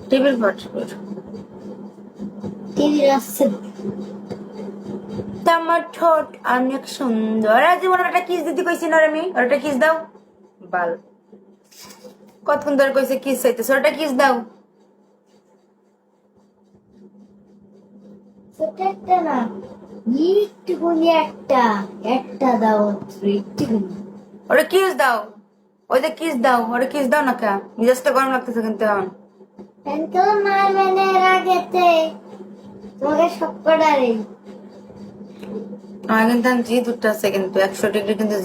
Table পাঠ কর। TV আসছে। তোমার ঠোঁট অনেক সুন্দর। আজ ওর একটা কিস দিতে কইছি না আমি, ওর একটা কিস দাও। বাল কতক্ষণ ধরে কইছে কিস চাইতেছে, ওটা কিস দাও। ছোট একটা না, একটুকুনি একটা একটা দাও, একটুকুনি। ওটা কিস দাও, ওই যে কিস দাও, ওটা কিস দাও না কা, মেজাজটা গরম লাগতেছে কিন্তু এখন। তো মার মানে রাগেতে তোমাকে সব কটারে আমার কিন্তু জিদ উঠতেছে, কিন্তু 100 ডিগ্রি কিন্তু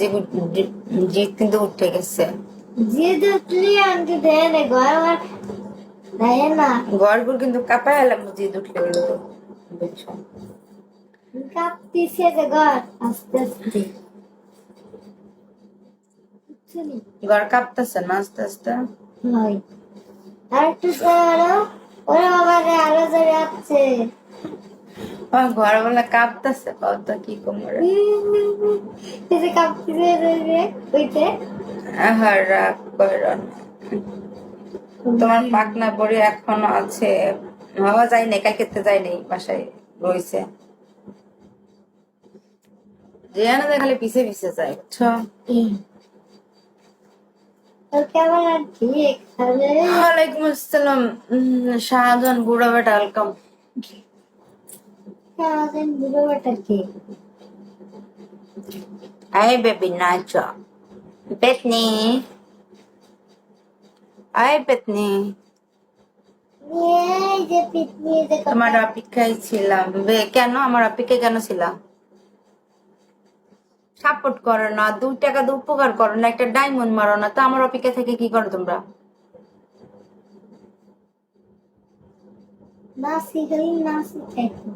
জিদ কিন্তু উঠে গেছে। যে দুটলি আনতে দেয় না ঘর দেয় না, ঘরগুলো কিন্তু কাঁপায় এলাম জিদ উঠলে কিন্তু, বুঝছো? কাঁপতিছে যে ঘর আস্তে আস্তে। ঘর কাঁপতেছে না আস্তে আস্তে। হয় আর একটু আরো, ওরে বাবা রে আরো জোরে আসছে। আমার ঘরওয়ালা কাঁপতেছে, কত কি কোমরে। এই যে কাঁপতিছে রে ওইতে। আহার রাগ করো না। তোমার পাকনা বড়ি এখনো আছে, হওয়া যায় নাই, কালকে যাই নাই, বাসায় রয়েছে। জিয়ানা খালি পিছে পিছে যায়, বুঝছো? কেমন আর ঠিক তাহলে ওয়ালাইকুম আসসালাম। শাহজাহান বুড়া বেটা, ওয়েলকাম। আমাদের বুড়োটা কি Hey baby Nacho. Bethany. Hi Bethany. এই যে পিটনি যে তোমার অপেক্ষায় ছিলাম। কেন আমার অপেক্ষায় কেন ছিলাম? সাপোর্ট করো না, 2 টাকা দিয়ে উপকার করো না, একটা ডায়মন্ড মারো না, তো আমার অপেক্ষা থেকে কি করো তোমরা? নাসি খালি নাসি খাইতো